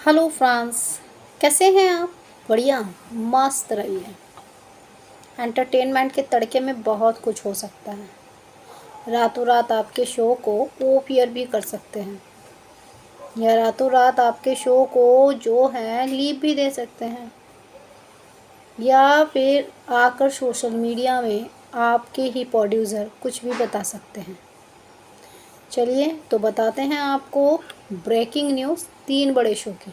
Hello France. कैसे हैं आप? बढ़िया। मस्त रहिए। एंटरटेनमेंट के तड़के में बहुत कुछ हो सकता है। रातों रात आपके शो को ओपीआर भी कर सकते हैं, या रातों रात आपके शो को जो है लीव भी दे सकते हैं, या फिर आकर सोशल मीडिया में आपके ही प्रोड्यूसर कुछ भी बता सकते हैं। चलिए तो बताते हैं आपको ब्रेकिंग न्यूज़ 3 बड़े शो की।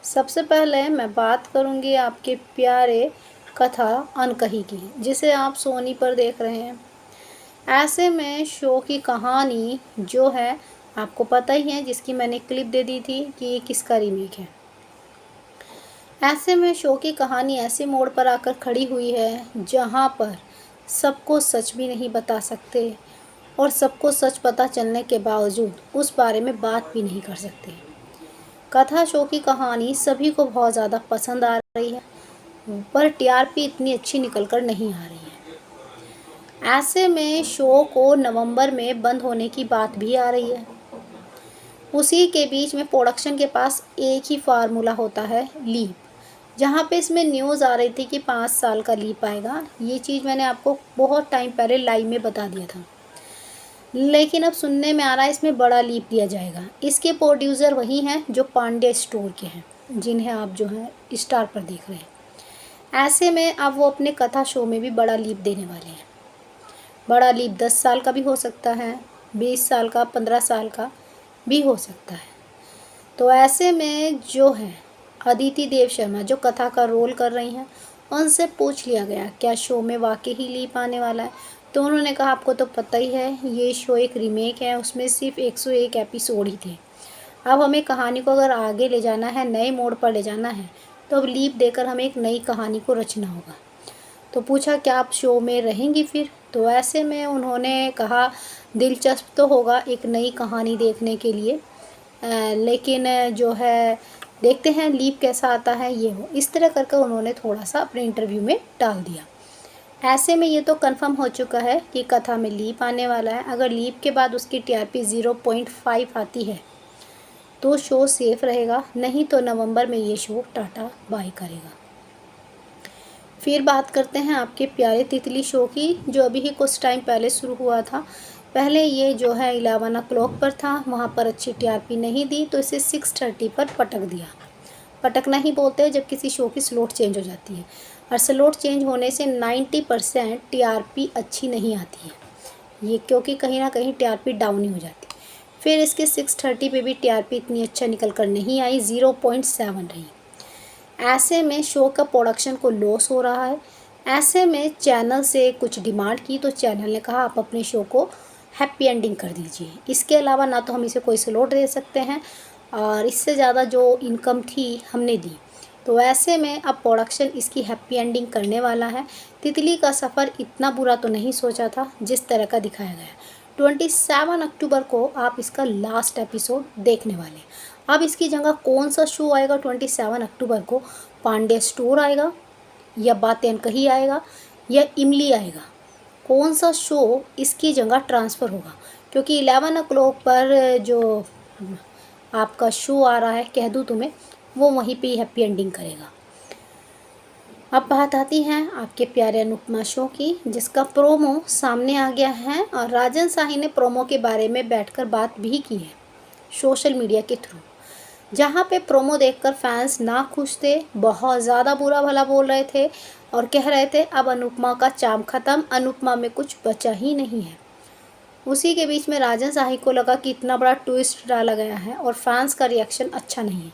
सबसे पहले मैं बात करूंगी आपके प्यारे कथा अनकही की, जिसे आप सोनी पर देख रहे हैं। ऐसे में शो की कहानी जो है आपको पता ही है, जिसकी मैंने क्लिप दे दी थी कि ये किसका रीमेक है। ऐसे में शो की कहानी ऐसे मोड़ पर आकर खड़ी हुई है जहां पर सबको सच भी नहीं बता सकते, और सबको सच पता चलने के बावजूद उस बारे में बात भी नहीं कर सकते। कथा शो की कहानी सभी को बहुत ज़्यादा पसंद आ रही है, पर टीआरपी इतनी अच्छी निकल कर नहीं आ रही है। ऐसे में शो को नवंबर में बंद होने की बात भी आ रही है। उसी के बीच में प्रोडक्शन के पास एक ही फार्मूला होता है, लीप। जहाँ पे इसमें न्यूज़ आ रही थी कि 5 साल का लीप आएगा। ये चीज़ मैंने आपको बहुत टाइम पहले लाइव में बता दिया था, लेकिन अब सुनने में आ रहा है इसमें बड़ा लीप दिया जाएगा। इसके प्रोड्यूसर वही हैं जो पांडे स्टोर के हैं, जिन्हें आप जो है स्टार पर देख रहे हैं। ऐसे में अब वो अपने कथा शो में भी बड़ा लीप देने वाले हैं। बड़ा लीप 10 साल का भी हो सकता है, 20 साल का, 15 साल का भी हो सकता है। तो ऐसे में जो है अदिति देव शर्मा जो कथा का रोल कर रही हैं, उनसे पूछ लिया गया क्या शो में वाकई ही लीप आने वाला है। तो उन्होंने कहा आपको तो पता ही है ये शो एक रीमेक है, उसमें सिर्फ 101 एपिसोड ही थे। अब हमें कहानी को अगर आगे ले जाना है, नए मोड़ पर ले जाना है, तो अब लीप देकर हमें एक नई कहानी को रचना होगा। तो पूछा क्या आप शो में रहेंगी फिर? तो ऐसे में उन्होंने कहा दिलचस्प तो होगा एक नई कहानी देखने के लिए, लेकिन जो है देखते हैं लीप कैसा आता है। ये हो इस तरह करके उन्होंने थोड़ा सा अपने इंटरव्यू में डाल दिया। ऐसे में ये तो कंफर्म हो चुका है कि कथा में लीप आने वाला है। अगर लीप के बाद उसकी टीआरपी 0.5 आती है तो शो सेफ रहेगा, नहीं तो नवंबर में ये शो टाटा बाय करेगा। फिर बात करते हैं आपके प्यारे तितली शो की, जो अभी ही कुछ टाइम पहले शुरू हुआ था। पहले ये जो है 11 o'clock पर था, वहाँ पर अच्छी टीआरपी नहीं दी तो इसे 6:30 पर पटक दिया। पटकना ही बोलते हैं जब किसी शो की स्लॉट चेंज हो जाती है, और स्लॉट चेंज होने से 90% टीआरपी अच्छी नहीं आती है ये, क्योंकि कहीं ना कहीं टीआरपी डाउन ही हो जाती है। फिर इसके 6:30 पे भी टीआरपी इतनी अच्छा निकल कर नहीं आई, 0.7 रही। ऐसे में शो का प्रोडक्शन को लॉस हो रहा है। ऐसे में चैनल से कुछ डिमांड की तो चैनल ने कहा आप अपने शो को हैप्पी एंडिंग कर दीजिए। इसके अलावा ना तो हम इसे कोई स्लॉट दे सकते हैं, और इससे ज़्यादा जो इनकम थी हमने दी। तो ऐसे में अब प्रोडक्शन इसकी हैप्पी एंडिंग करने वाला है। तितली का सफ़र इतना बुरा तो नहीं सोचा था जिस तरह का दिखाया गया। 27 अक्टूबर को आप इसका लास्ट एपिसोड देखने वाले। अब इसकी जगह कौन सा शो आएगा 27 अक्टूबर को? पांडे स्टोर आएगा, या बातें कही आएगा, या इमली आएगा? कौन सा शो इसकी जगह ट्रांसफ़र होगा? क्योंकि 11 o'clock पर जो आपका शो आ रहा है कह दूँ तुम्हें, वो वहीं पे ही हैप्पी एंडिंग करेगा। अब बात आती है आपके प्यारे अनुपमा शो की, जिसका प्रोमो सामने आ गया है, और राजन शाही ने प्रोमो के बारे में बैठकर बात भी की है सोशल मीडिया के थ्रू, जहाँ पे प्रोमो देखकर फैंस ना खुश थे, बहुत ज़्यादा बुरा भला बोल रहे थे और कह रहे थे अब अनुपमा का चार्म ख़त्म, अनुपमा में कुछ बचा ही नहीं है। उसी के बीच में राजन शाही को लगा कि इतना बड़ा ट्विस्ट डाला गया है और फैंस का रिएक्शन अच्छा नहीं है,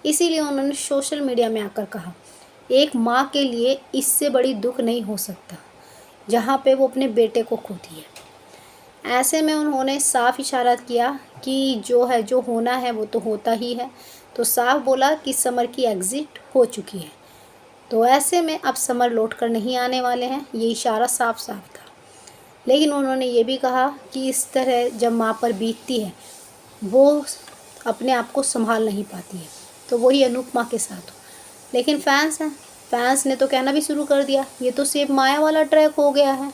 इसीलिए उन्होंने सोशल मीडिया में आकर कहा एक माँ के लिए इससे बड़ी दुख नहीं हो सकता जहाँ पे वो अपने बेटे को खोती है। ऐसे में उन्होंने साफ इशारा किया कि जो है जो होना है वो तो होता ही है। तो साफ बोला कि समर की एग्ज़िट हो चुकी है, तो ऐसे में अब समर लौट कर नहीं आने वाले हैं, ये इशारा साफ साफ था। लेकिन उन्होंने ये भी कहा कि इस तरह जब माँ पर बीतती है वो अपने आप को संभाल नहीं पाती है, तो वही अनुपमा के साथ हो। लेकिन फैंस हैं, फैंस ने तो कहना भी शुरू कर दिया ये तो सिर्फ माया वाला ट्रैक हो गया है,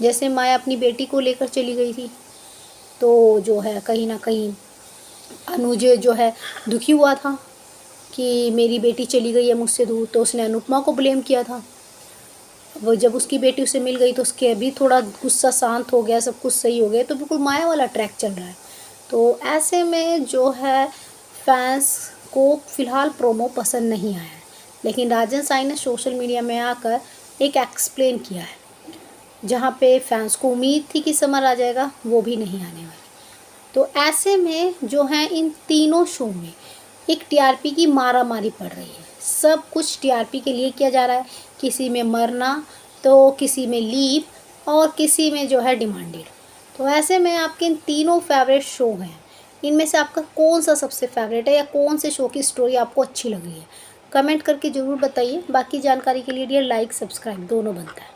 जैसे माया अपनी बेटी को लेकर चली गई थी। तो जो है कहीं ना कहीं अनुज जो है दुखी हुआ था, कि मेरी बेटी चली गई है मुझसे दूर, तो उसने अनुपमा को ब्लेम किया था। वो जब उसकी बेटी उसे मिल गई तो उसके अभी थोड़ा गुस्सा शांत हो गया, सब कुछ सही हो गया, तो बिल्कुल माया वाला ट्रैक चल रहा है। तो ऐसे में जो है फैंस को फ़िलहाल प्रोमो पसंद नहीं आया है, लेकिन राजन साई ने सोशल मीडिया में आकर एक एक्सप्लेन किया है, जहाँ पे फैंस को उम्मीद थी कि समर आ जाएगा, वो भी नहीं आने वाला। तो ऐसे में जो है इन तीनों शो में एक टीआरपी की मारामारी पड़ रही है। सब कुछ टीआरपी के लिए किया जा रहा है, किसी में मरना तो किसी में लीप और किसी में जो है डिमांडेड। तो ऐसे में आपके इन तीनों फेवरेट शो हैं, इनमें से आपका कौन सा सबसे फेवरेट है या कौन से शो की स्टोरी आपको अच्छी लग रही है, कमेंट करके ज़रूर बताइए। बाकी जानकारी के लिए डियर लाइक सब्सक्राइब दोनों बनता है।